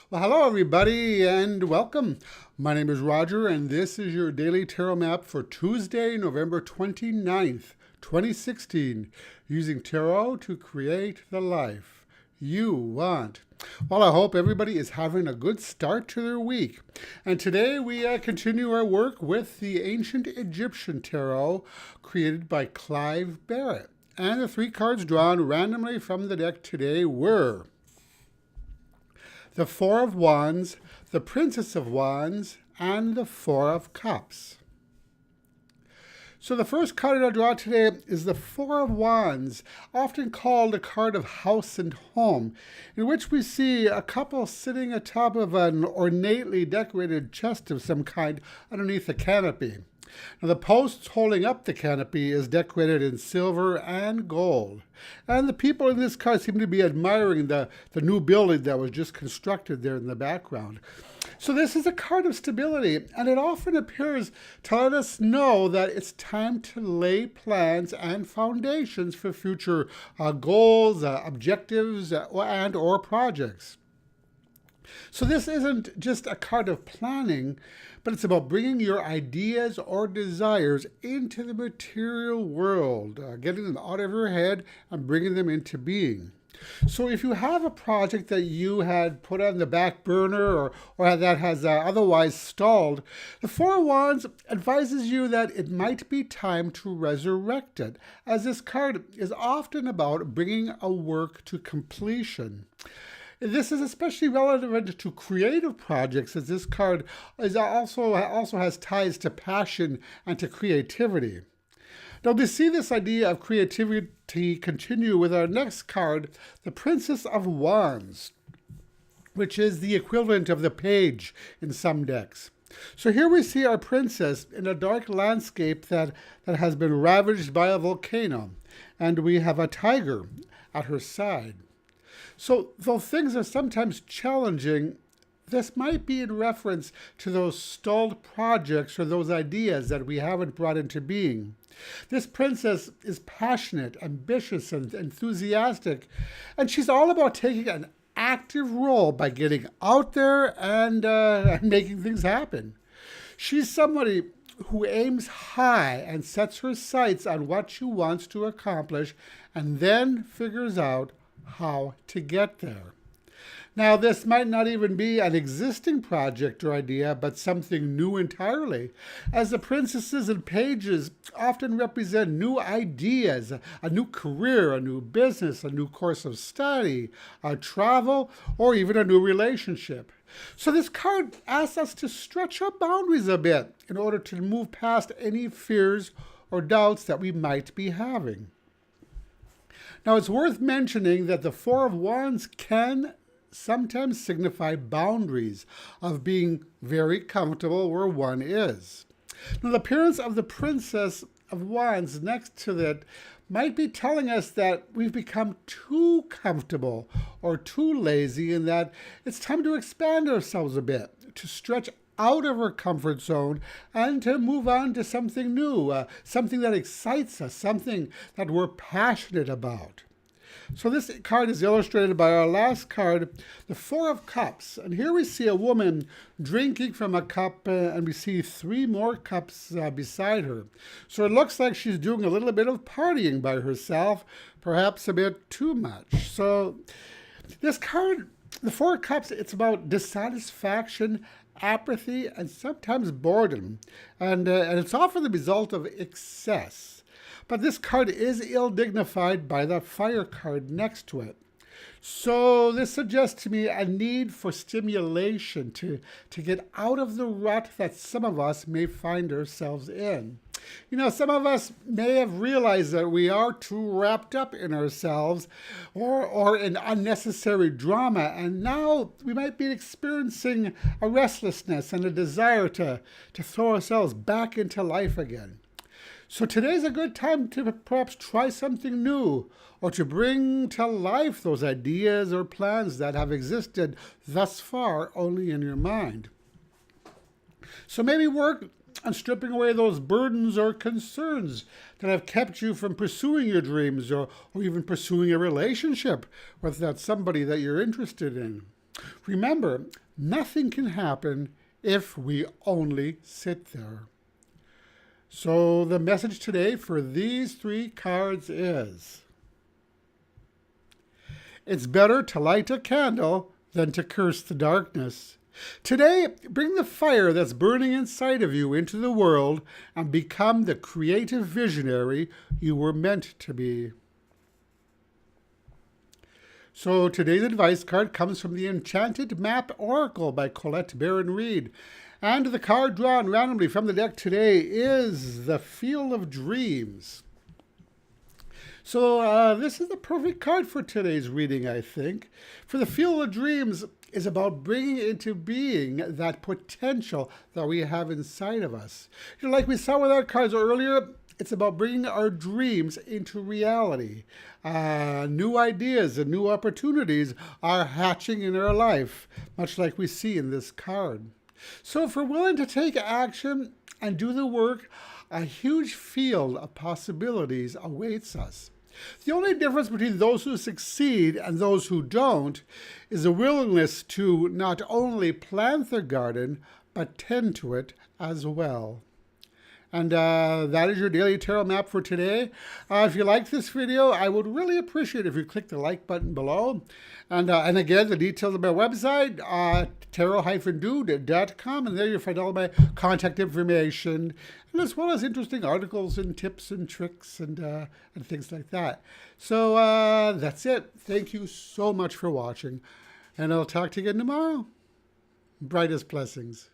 Well, hello, everybody, and welcome. My name is Roger, and this is your daily tarot map for Tuesday, November 29th, 2016, using tarot to create the life you want. Well, I hope everybody is having a good start to their week. And today we continue our work with the Ancient Egyptian Tarot created by Clive Barrett. And the three cards drawn randomly from the deck today were the Four of Wands, the Princess of Wands, and the Four of Cups. So the first card I'll draw today is the Four of Wands, often called a card of house and home, in which we see a couple sitting atop of an ornately decorated chest of some kind underneath a canopy. Now, the post holding up the canopy is decorated in silver and gold. And the people in this card seem to be admiring the new building that was just constructed there in the background. So this is a card of stability, and it often appears to let us know that it's time to lay plans and foundations for future goals, objectives, and or projects. So this isn't just a card of planning, but it's about bringing your ideas or desires into the material world, getting them out of your head and bringing them into being. So if you have a project that you had put on the back burner or that has otherwise stalled, the Four of Wands advises you that it might be time to resurrect it, as this card is often about bringing a work to completion. This is especially relevant to creative projects, as this card also has ties to passion and to creativity. Now, we see this idea of creativity continue with our next card, the Princess of Wands, which is the equivalent of the page in some decks. So here we see our princess in a dark landscape that has been ravaged by a volcano, and we have a tiger at her side. So though things are sometimes challenging, this might be in reference to those stalled projects or those ideas that we haven't brought into being. This princess is passionate, ambitious, and enthusiastic, and she's all about taking an active role by getting out there and making things happen. She's somebody who aims high and sets her sights on what she wants to accomplish and then figures out how to get there. Now, this might not even be an existing project or idea, but something new entirely, as the princesses and pages often represent new ideas, a new career, a new business, a new course of study, a travel, or even a new relationship. So this card asks us to stretch our boundaries a bit in order to move past any fears or doubts that we might be having. Now, it's worth mentioning that the Four of Wands can sometimes signify boundaries of being very comfortable where one is. Now, the appearance of the Princess of Wands next to that might be telling us that we've become too comfortable or too lazy, and that it's time to expand ourselves a bit, to stretch out of our comfort zone and to move on to something new, something that excites us, something that we're passionate about. So this card is illustrated by our last card, the Four of Cups. And here we see a woman drinking from a cup, and we see three more cups beside her. So it looks like she's doing a little bit of partying by herself, perhaps a bit too much. So this card, the Four of Cups, it's about dissatisfaction, apathy, and sometimes boredom. And it's often the result of excess. But this card is ill-dignified by the fire card next to it. So this suggests to me a need for stimulation to get out of the rut that some of us may find ourselves in. You know, some of us may have realized that we are too wrapped up in ourselves or in unnecessary drama, and now we might be experiencing a restlessness and a desire to throw ourselves back into life again. So today's a good time to perhaps try something new, or to bring to life those ideas or plans that have existed thus far only in your mind. So maybe work on stripping away those burdens or concerns that have kept you from pursuing your dreams, or even pursuing a relationship with that somebody that you're interested in. Remember, nothing can happen if we only sit there. So the message today for these 3 cards is, it's better to light a candle than to curse the darkness. Today, bring the fire that's burning inside of you into the world and become the creative visionary you were meant to be. So today's advice card comes from the Enchanted Map Oracle by Collette Baron-Reid. And the card drawn randomly from the deck today is the Field of Dreams. So this is the perfect card for today's reading, I think. For the Field of Dreams is about bringing into being that potential that we have inside of us. You know, like we saw with our cards earlier, it's about bringing our dreams into reality. New ideas and new opportunities are hatching in our life, much like we see in this card. So if we're willing to take action and do the work, a huge field of possibilities awaits us. The only difference between those who succeed and those who don't is a willingness to not only plant their garden, but tend to it as well. And that is your daily tarot map for today. If you liked this video, I would really appreciate it if you click the like button below. And again, the details of my website, tarot-dude.com, and there you'll find all my contact information, and as well as interesting articles and tips and tricks and things like that. So that's it. Thank you so much for watching, and I'll talk to you again tomorrow. Brightest blessings.